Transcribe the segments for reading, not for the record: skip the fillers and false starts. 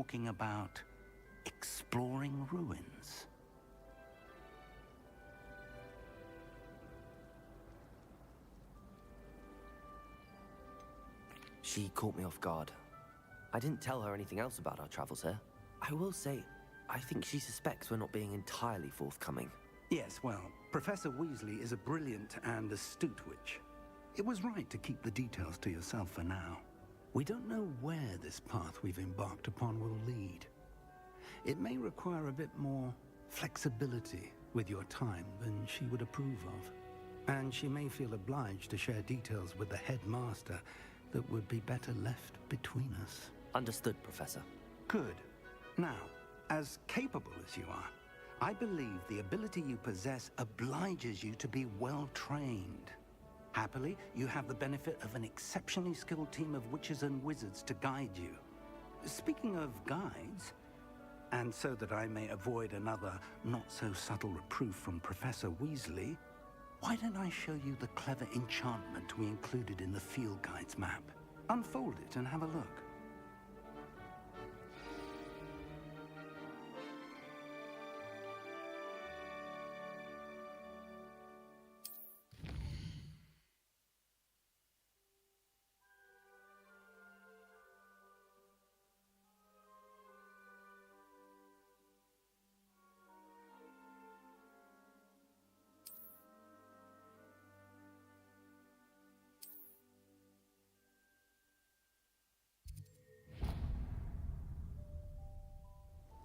talking about exploring ruins. She caught me off guard. I didn't tell her anything else about our travels here. I will say, I think she suspects we're not being entirely forthcoming. Yes, well, Professor Weasley is a brilliant and astute witch. It was right to keep the details to yourself for now. We don't know where this path we've embarked upon will lead. It may require a bit more flexibility with your time than she would approve of. And she may feel obliged to share details with the headmaster that would be better left between us. Understood, Professor. Good. Now, as capable as you are, I believe the ability you possess obliges you to be well trained. Happily, you have the benefit of an exceptionally skilled team of witches and wizards to guide you. Speaking of guides, and so that I may avoid another not-so-subtle reproof from Professor Weasley, why don't I show you the clever enchantment we included in the field guide's map? Unfold it and have a look.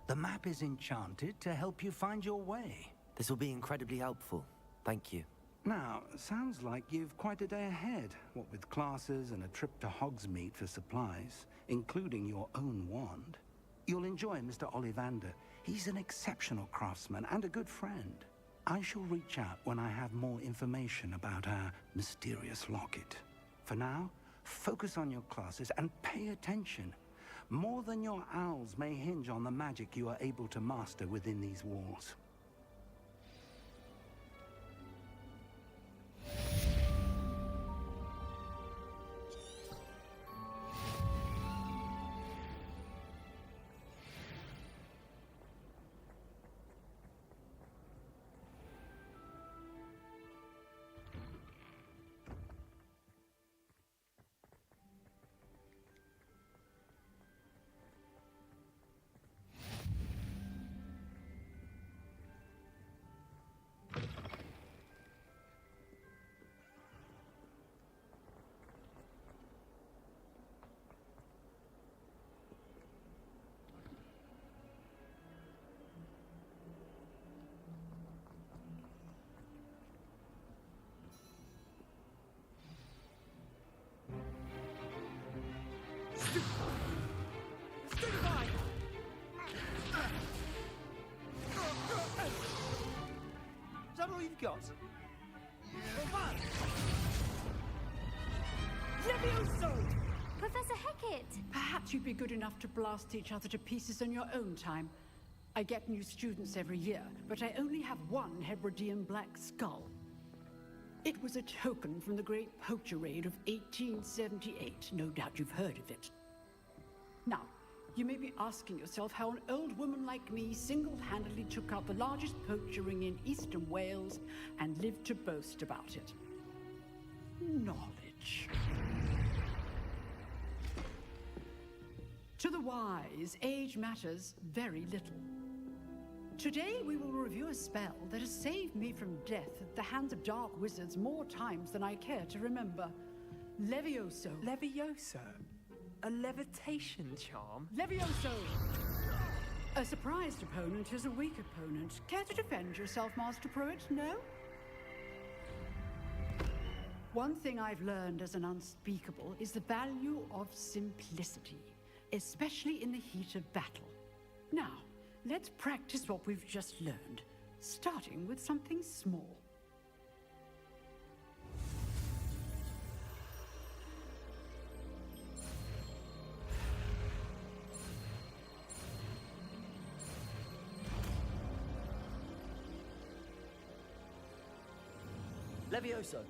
The map is enchanted to help you find your way. This will be incredibly helpful. Thank you. Now, sounds like you've quite a day ahead, what with classes and a trip to Hogsmeade for supplies, including your own wand. You'll enjoy Mr. Ollivander. He's an exceptional craftsman and a good friend. I shall reach out when I have more information about our mysterious locket. For now, focus on your classes and pay attention. More than your owls may hinge on the magic you are able to master within these walls. Is that all you've got? Levioso! Professor Hecat! Perhaps you'd be good enough to blast each other to pieces in your own time. I get new students every year, but I only have one Hebridean black skull. It was a token from the Great Poacher Raid of 1878. No doubt you've heard of it. Now, you may be asking yourself how an old woman like me single-handedly took out the largest poacher ring in eastern Wales and lived to boast about it. Knowledge. To the wise, age matters very little. Today we will review a spell that has saved me from death at the hands of dark wizards more times than I care to remember. Levioso. Levioso? A levitation charm? Levioso! A surprised opponent is a weak opponent. Care to defend yourself, Master Pruitt? No? One thing I've learned as an unspeakable is the value of simplicity, especially in the heat of battle. Now, let's practice what we've just learned, starting with something small. Levioso!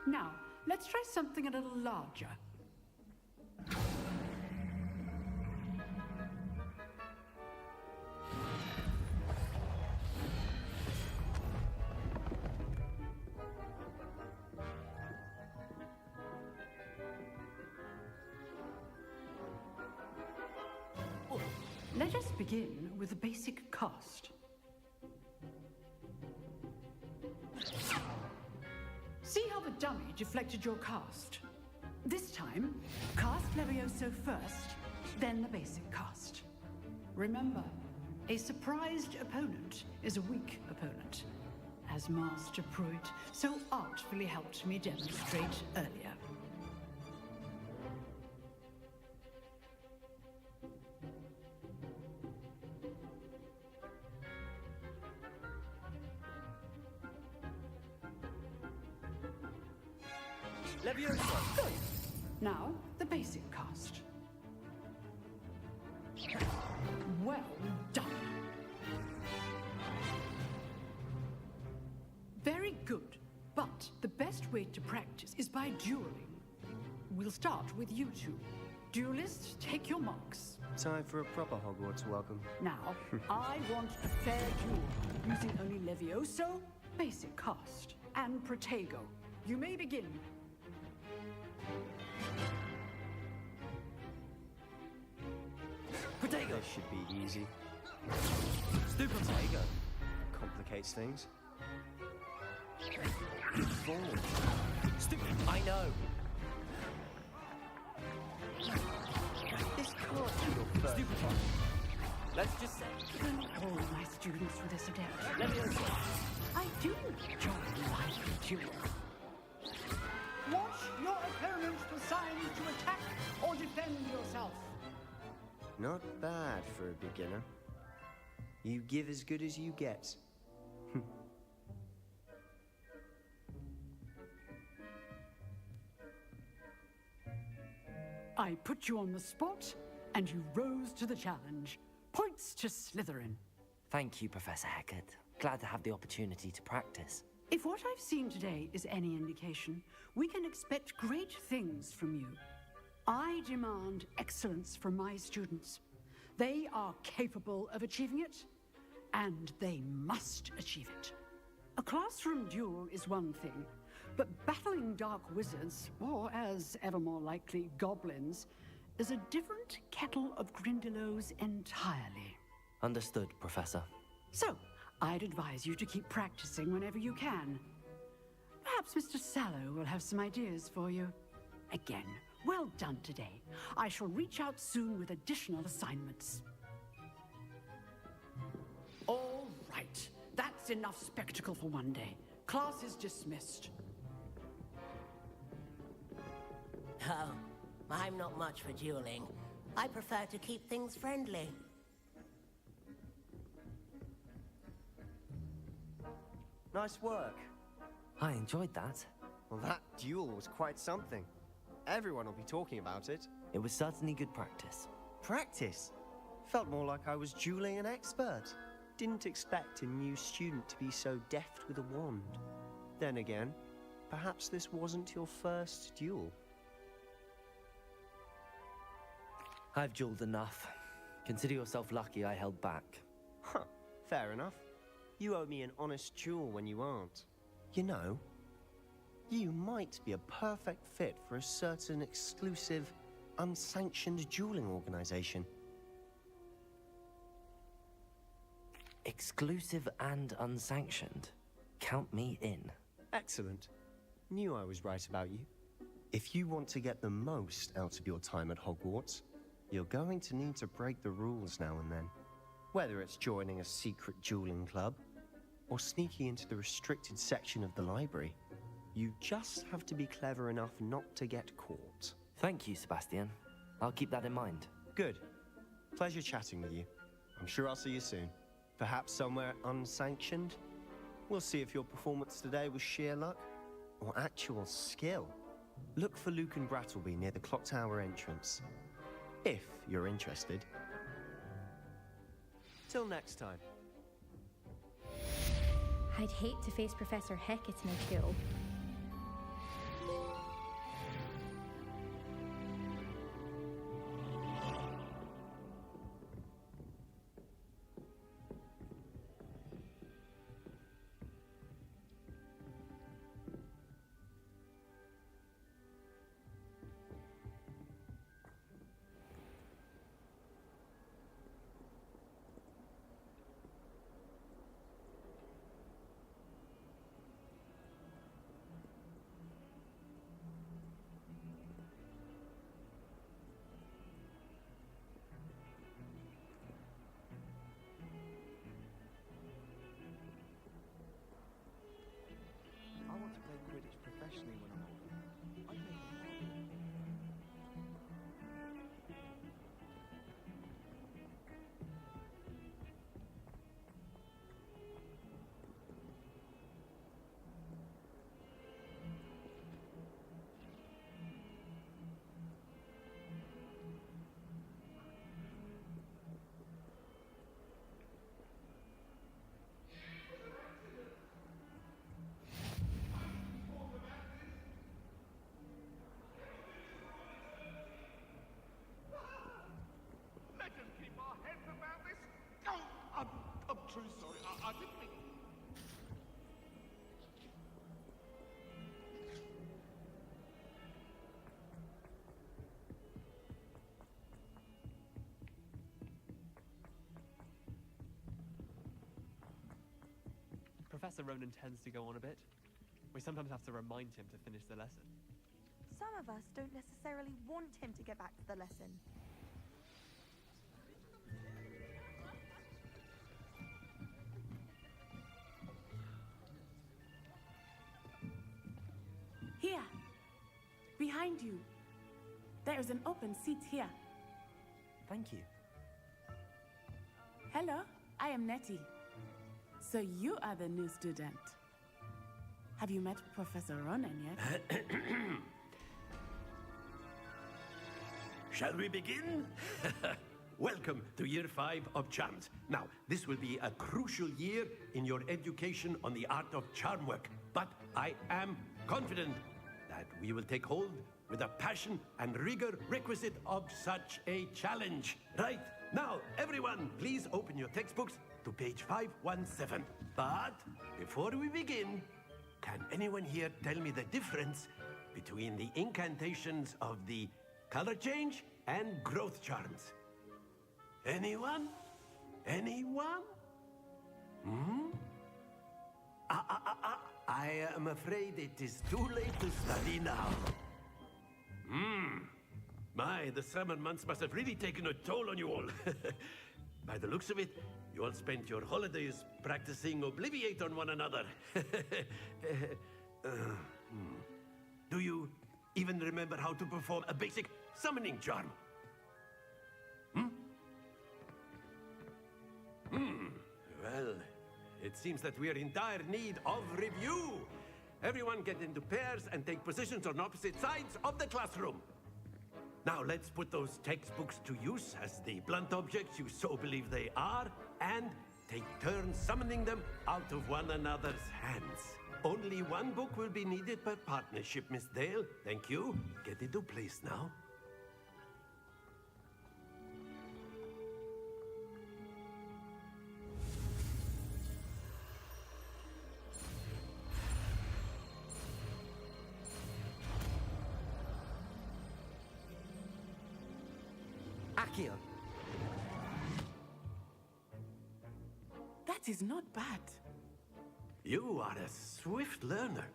Now, let's try something a little larger. Let us begin with the basic cast. See how the dummy deflected your cast? This time, cast Levioso first, then the basic cast. Remember, a surprised opponent is a weak opponent, as Master Pruitt so artfully helped me demonstrate earlier. Levioso! Good. Now, the basic cast. Well done. Very good. But the best way to practice is by dueling. We'll start with you two. Duelists, take your marks. Time for a proper Hogwarts welcome. Now, I want a fair duel, using only Levioso, basic cast, and Protego. You may begin. Protego! This should be easy. Stupid. Protego complicates things. Forward. Stupid. I know. This can't be your first. Stupid. Let's just say. All my students for this adept. Levioso. I do enjoy live duel. Watch your opponent decide to attack or defend yourself. Not bad for a beginner. You give as good as you get. I put you on the spot, and you rose to the challenge. Points to Slytherin. Thank you, Professor Hecat. Glad to have the opportunity to practice. If what I've seen today is any indication, we can expect great things from you. I demand excellence from my students. They are capable of achieving it, and they must achieve it. A classroom duel is one thing, but battling dark wizards, or as ever more likely, goblins, is a different kettle of Grindylows entirely. Understood, Professor. So, I'd advise you to keep practicing whenever you can. Perhaps Mr. Sallow will have some ideas for you. Again, well done today. I shall reach out soon with additional assignments. All right. That's enough spectacle for one day. Class is dismissed. Oh, I'm not much for dueling. I prefer to keep things friendly. Nice work. I enjoyed that. Well, that duel was quite something. Everyone will be talking about it. It was certainly good practice. Practice? Felt more like I was dueling an expert. Didn't expect a new student to be so deft with a wand. Then again, perhaps this wasn't your first duel. I've dueled enough. Consider yourself lucky I held back. Huh, fair enough. You owe me an honest duel when you aren't. You know, you might be a perfect fit for a certain exclusive, unsanctioned dueling organization. Exclusive and unsanctioned. Count me in. Excellent. Knew I was right about you. If you want to get the most out of your time at Hogwarts, you're going to need to break the rules now and then. Whether it's joining a secret dueling club, or sneaking into the restricted section of the library, you just have to be clever enough not to get caught. Thank you, Sebastian. I'll keep that in mind. Good. Pleasure chatting with you. I'm sure I'll see you soon. Perhaps somewhere unsanctioned? We'll see if your performance today was sheer luck or actual skill. Look for Luke and Brattleby near the Clock Tower entrance, if you're interested. Till next time. I'd hate to face Professor Hecat in a duel. especially when I'm older. I'd make a marvel. Let us keep our heads about this. Oh, I'm truly sorry. I didn't mean... Professor Ronan tends to go on a bit. We sometimes have to remind him to finish the lesson. Some of us don't necessarily want him to get back to the lesson. Here, behind you. There is an open seat here. Thank you. Hello, I am Nettie. So you are the new student. Have you met Professor Ronan yet? Shall we begin? Welcome to Year 5 of Charms. Now, this will be a crucial year in your education on the art of charm work. But I am confident that we will take hold with the passion and rigor requisite of such a challenge. Right, now, everyone, please open your textbooks to page 517. But before we begin, can anyone here tell me the difference between the incantations of the color change and growth charms? Anyone? Anyone? I am afraid it is too late to study now. My, the summer months must have really taken a toll on you all. By the looks of it, you all spent your holidays practicing Obliviate on one another. Do you even remember how to perform a basic summoning charm? Well, it seems that we are in dire need of review. Everyone get into pairs and take positions on opposite sides of the classroom. Now let's put those textbooks to use as the blunt objects you so believe they are, and take turns summoning them out of one another's hands. Only one book will be needed per partnership, Miss Dale. Thank you. Get into place now. Accio. That is not bad. You are a swift learner.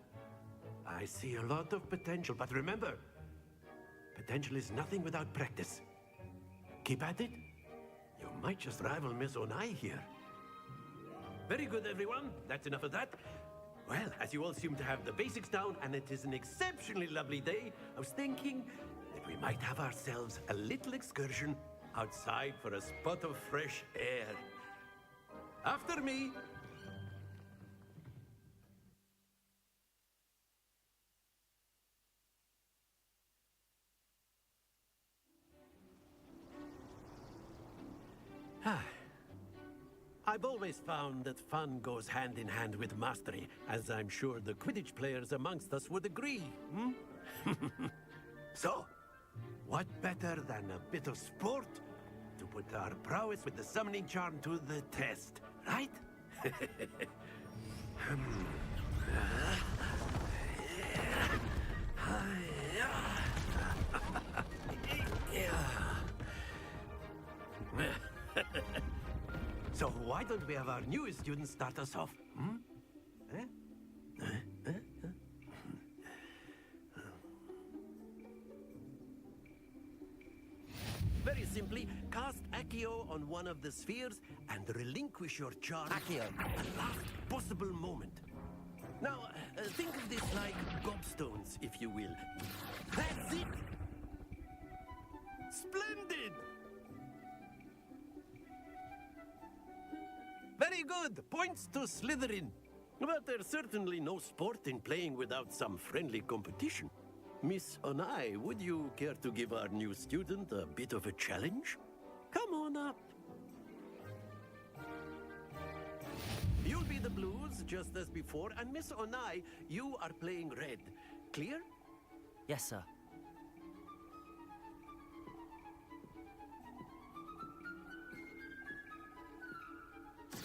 I see a lot of potential, but remember, potential is nothing without practice. Keep at it. You might just rival Miss Onai here. Very good, everyone. That's enough of that. Well, as you all seem to have the basics down, and it is an exceptionally lovely day, I was thinking that we might have ourselves a little excursion outside for a spot of fresh air. After me. I've always found that fun goes hand in hand with mastery, as I'm sure the Quidditch players amongst us would agree. So, what better than a bit of sport to put our prowess with the summoning charm to the test, right? So why don't we have our newest student start us off? Very simply, cast Accio on one of the spheres and relinquish your charm Accio. at the last possible moment. Now, think of this Like gobstones, if you will. That's it! Splendid! Very good. Points to Slytherin. But there's certainly no sport in playing without some friendly competition. Miss Onai, would you care to give our new student a bit of a challenge? Come on up. You'll be the blues, just as before, and Miss Onai, you are playing red. Clear? Yes, sir.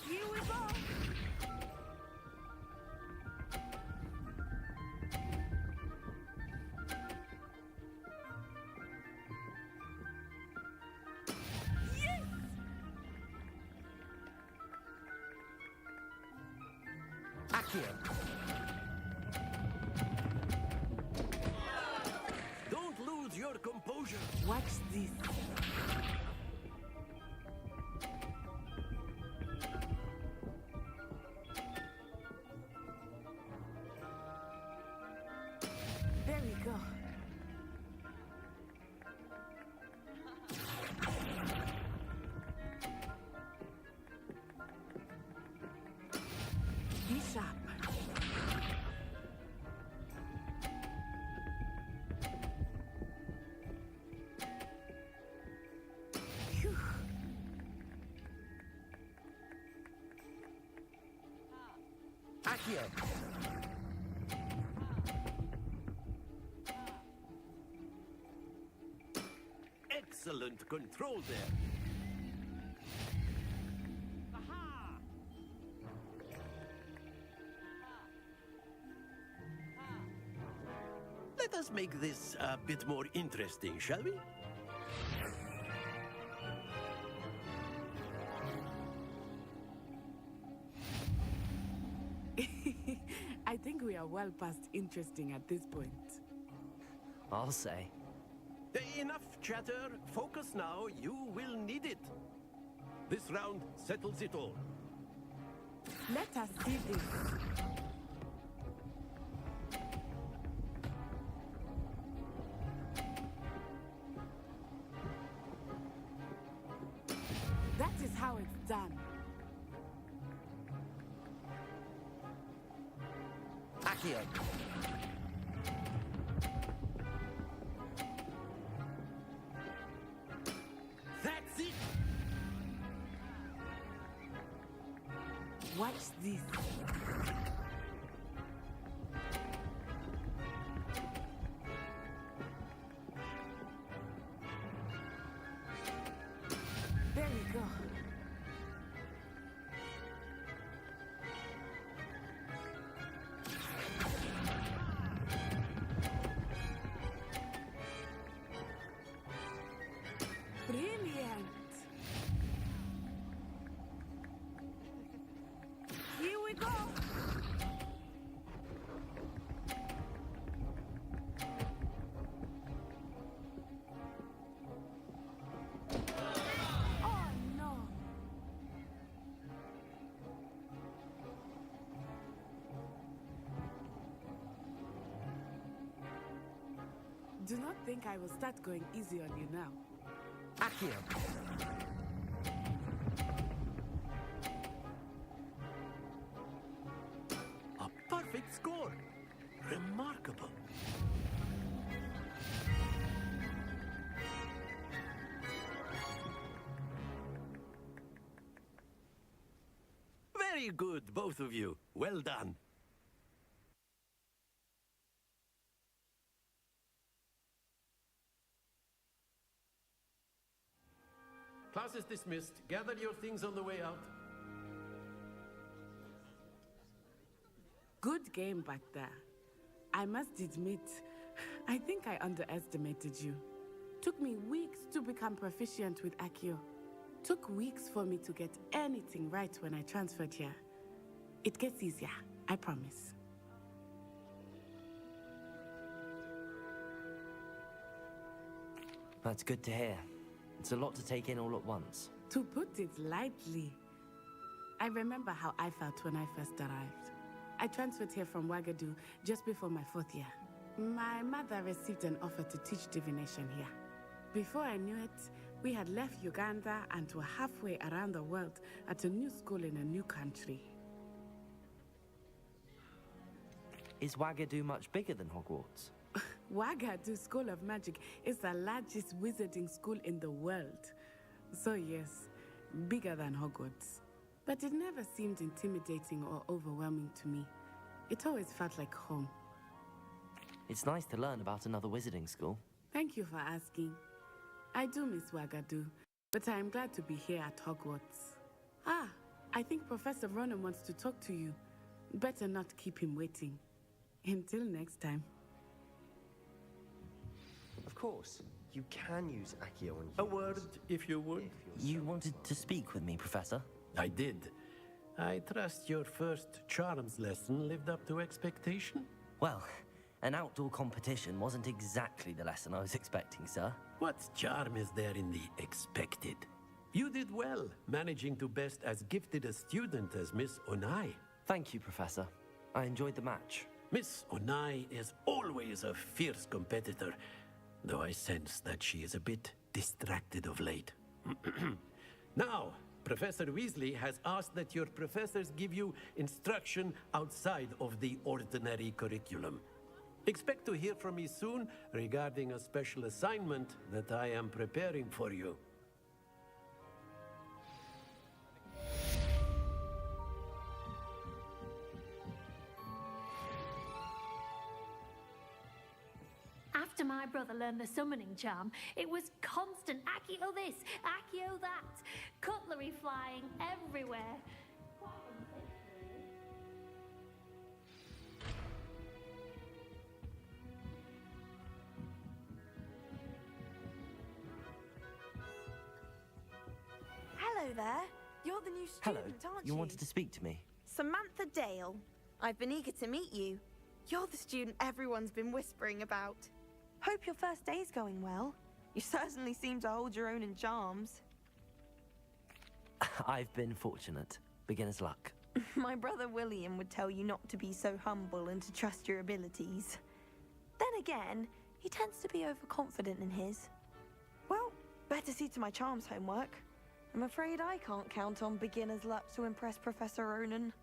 Here we go! Don't lose your composure. Watch this. There we go. Be sharp. Phew. Accio! Excellent control there. Let us make this a bit more interesting, shall we? I think we are well past interesting at this point. I'll say. Enough chatter. Focus now. You will need it. This round settles it all. Let us see this. That is how it's done. Accio! That's it. Watch this. There we go. Brilliant. Here we go. Oh no. Do not think I will start going easy on you now. Accio! A perfect score. Remarkable. Very good, both of you. Well done. Class is dismissed. Gather your things on the way out. Good game back there. I must admit, I think I underestimated you. Took me weeks to become proficient with Accio. Took weeks for me to get anything right when I transferred here. It gets easier, I promise. That's good to hear. It's a lot to take in all at once. To put it lightly, I remember how I felt when I first arrived. I transferred here from Wagadu just before my 4th year. My mother received an offer to teach divination here. Before I knew it, we had left Uganda and were halfway around the world at a new school in a new country. Is Wagadu much bigger than Hogwarts? Wagadu School of Magic is the largest wizarding school in the world. So yes, bigger than Hogwarts. But it never seemed intimidating or overwhelming to me. It always felt like home. It's nice to learn about another wizarding school. Thank you for asking. I do miss Wagadu, but I am glad to be here at Hogwarts. Ah, I think Professor Ronan wants to talk to you. Better not keep him waiting. Until next time. Of course, you can use Accio on A word, if you would. You wanted to speak with me, Professor? I did. I trust your first charms lesson lived up to expectation? Well, an outdoor competition wasn't exactly the lesson I was expecting, sir. What charm is there in the expected? You did well, managing to best as gifted a student as Miss Onai. Thank you, Professor. I enjoyed the match. Miss Onai is always a fierce competitor, though I sense that she is a bit distracted of late. Now, Professor Weasley has asked that your professors give you instruction outside of the ordinary curriculum. Expect to hear from me soon regarding a special assignment that I am preparing for you. After my brother learned the summoning charm, it was constant Accio this, Accio that, cutlery flying everywhere. Quite unsafe, really. Hello there. You're the new Hello. student, aren't you? You wanted to speak to me? Samantha Dale. I've been eager to meet you. You're the student everyone's been whispering about. Hope your first day's going well. You certainly seem to hold your own in charms. I've been fortunate. Beginner's luck. My brother William would tell you not to be so humble and to trust your abilities. Then again, he tends to be overconfident in his. Well, better see to my charms homework. I'm afraid I can't count on beginner's luck to impress Professor Ronan.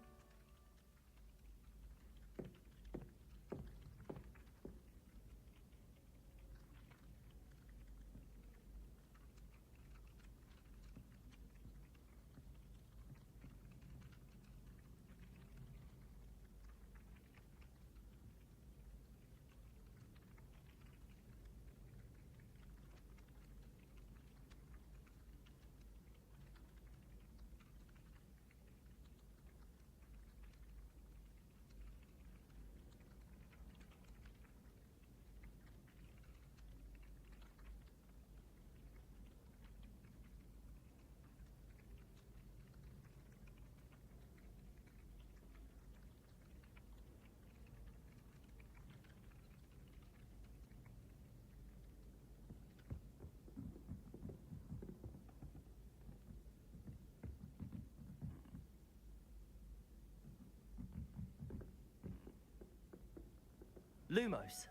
Lumos.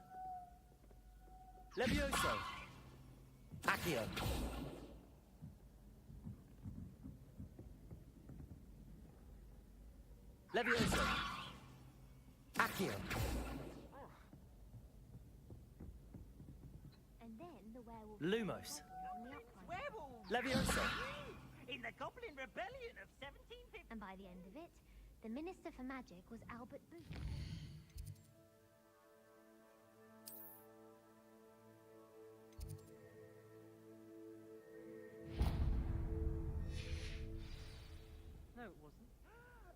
Levioso! Accio. Levioso! Accio. And then the werewolf... Lumos. Werewolves! Levioso! In the Goblin Rebellion of 1750. And by the end of it, the Minister for Magic was Albert Booth. No, it wasn't.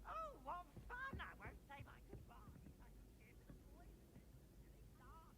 Oh, what fun! I won't say my goodbyes. I can hear the voices. It's dark.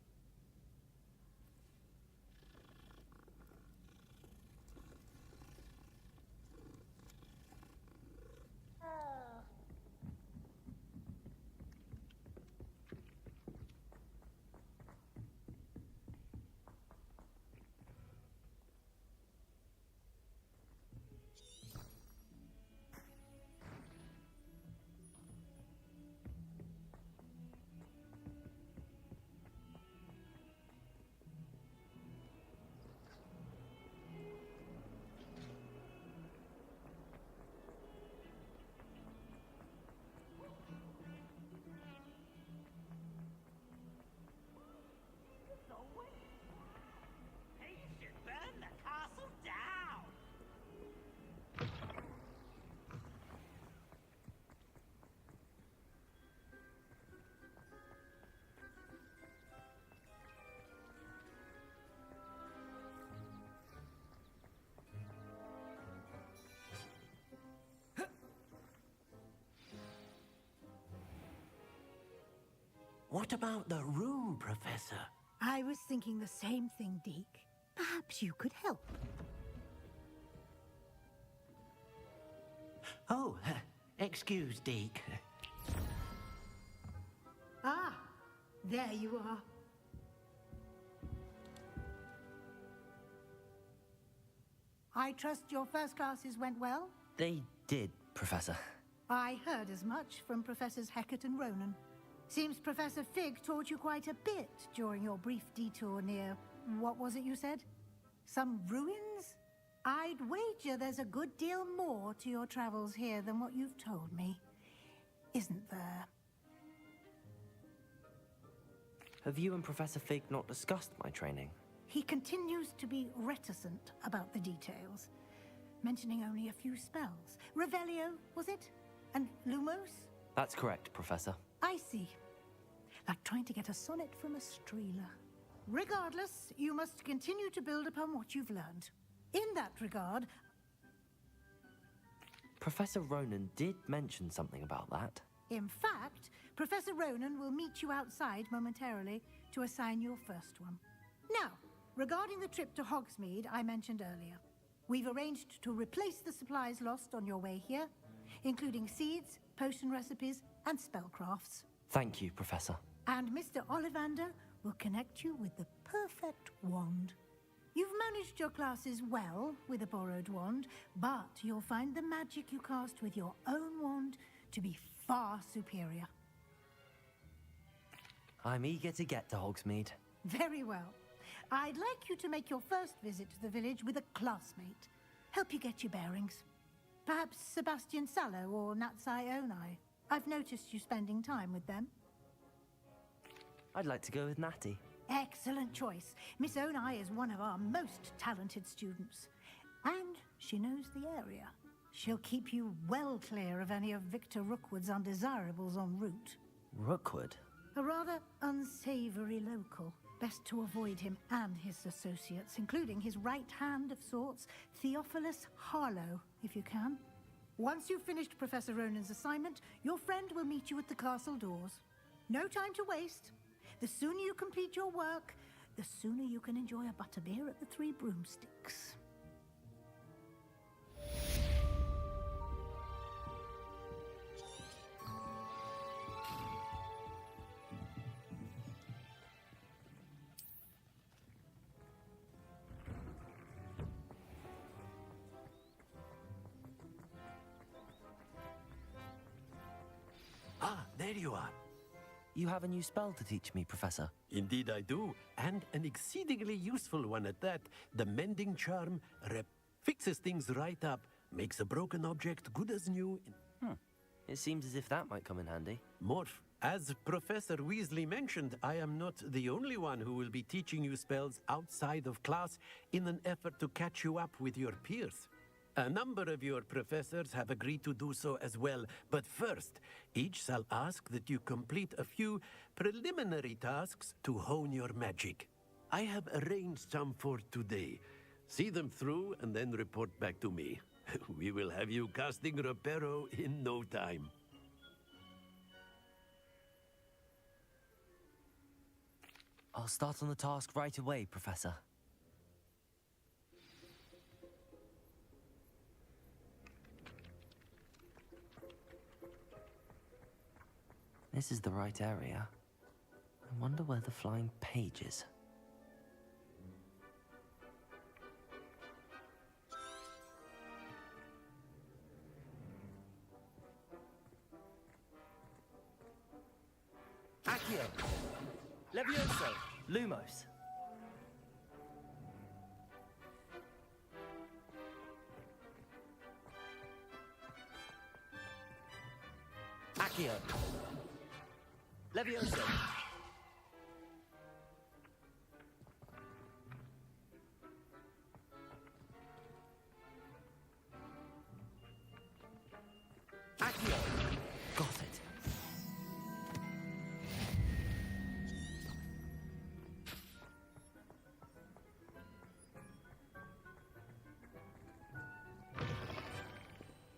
What about the room, Professor? I was thinking the same thing, Deke. Perhaps you could help. Oh, excuse, Deke. Ah, there you are. I trust your first classes went well? They did, Professor. I heard as much from Professors Hecat and Ronan. Seems Professor Fig taught you quite a bit during your brief detour near... what was it you said? Some ruins? I'd wager there's a good deal more to your travels here than what you've told me. Isn't there? Have you and Professor Fig not discussed my training? He continues to be reticent about the details, mentioning only a few spells. Revelio, was it? And Lumos? That's correct, Professor. I see. Like trying to get a sonnet from a streeler. Regardless, you must continue to build upon what you've learned. In that regard... Professor Ronan did mention something about that. In fact, Professor Ronan will meet you outside momentarily to assign your first one. Now, regarding the trip to Hogsmeade I mentioned earlier, we've arranged to replace the supplies lost on your way here, including seeds, potion recipes, and spellcrafts. Thank you, Professor. And Mr. Ollivander will connect you with the perfect wand. You've managed your classes well with a borrowed wand, but you'll find the magic you cast with your own wand to be far superior. I'm eager to get to Hogsmeade. Very well. I'd like you to make your first visit to the village with a classmate. Help you get your bearings. Perhaps Sebastian Sallow or Natsai Onai. I've noticed you spending time with them. I'd like to go with Natty. Excellent choice. Miss Onai is one of our most talented students. And she knows the area. She'll keep you well clear of any of Victor Rookwood's undesirables en route. Rookwood? A rather unsavory local. Best to avoid him and his associates, including his right hand of sorts, Theophilus Harlow, if you can. Once you've finished Professor Ronan's assignment, your friend will meet you at the castle doors. No time to waste. The sooner you complete your work, the sooner you can enjoy a butterbeer at the Three Broomsticks. Ah, there you are. You have a new spell to teach me, Professor. Indeed I do, and an exceedingly useful one at that. The mending charm fixes things right up, makes a broken object good as new. It seems as if that might come in handy. Morph, as Professor Weasley mentioned, I am not the only one who will be teaching you spells outside of class in an effort to catch you up with your peers. A number of your professors have agreed to do so as well, but first, each shall ask that you complete a few preliminary tasks to hone your magic. I have arranged some for today. See them through and then report back to me. We will have you casting Reparo in no time. I'll start on the task right away, Professor. This is the right area. I wonder where the flying page is. Accio! Levioso! Lumos! Accio! Levioso! Accio! Got it.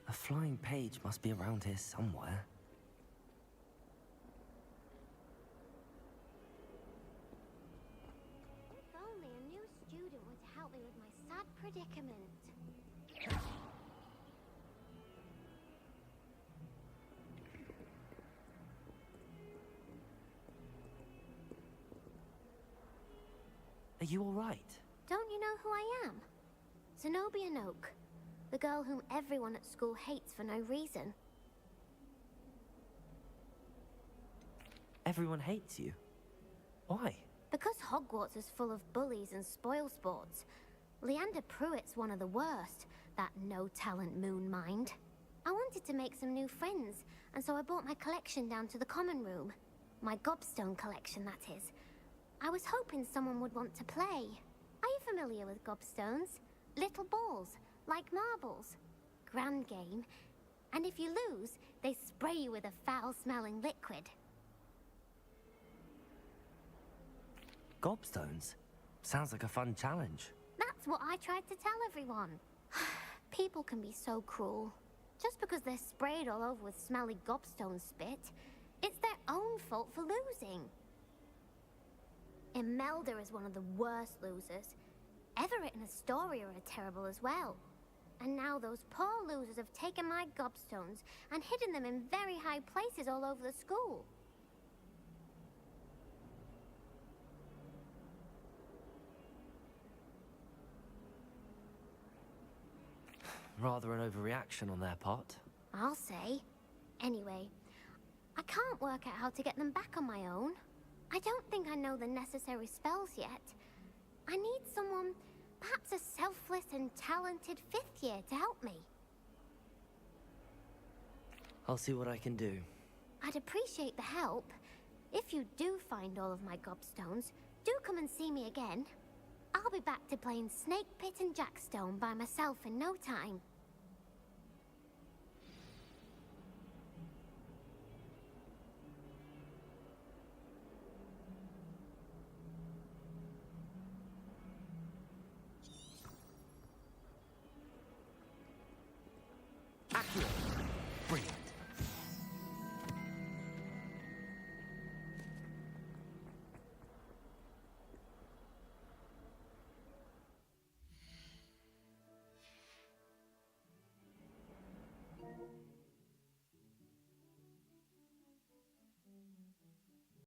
A flying page must be around here somewhere. predicament. Are you all right? Don't you know who I am? Zenobia Noak, the girl whom everyone at school hates for no reason. Everyone hates you. Why? Because Hogwarts is full of bullies and spoilsports. Leander Pruitt's one of the worst, that no-talent moon mind. I wanted to make some new friends, and so I brought my collection down to the common room. My gobstone collection, that is. I was hoping someone would want to play. Are you familiar with gobstones? Little balls, like marbles. Grand game. And if you lose, they spray you with a foul-smelling liquid. Gobstones? Sounds like a fun challenge. That's what I tried to tell everyone. People can be so cruel. Just because they're sprayed all over with smelly gobstone spit, it's their own fault for losing. Imelda is one of the worst losers. Everett and Astoria are terrible as well. And now those poor losers have taken my gobstones and hidden them in very high places all over the school. Rather an overreaction on their part. I'll say. Anyway, I can't work out how to get them back on my own. I don't think I know the necessary spells yet. I need someone, perhaps a selfless and talented 5th year to help me. I'll see what I can do. I'd appreciate the help. If you do find all of my gobstones, do come and see me again. I'll be back to playing Snake Pit and Jackstone by myself in no time. Accio.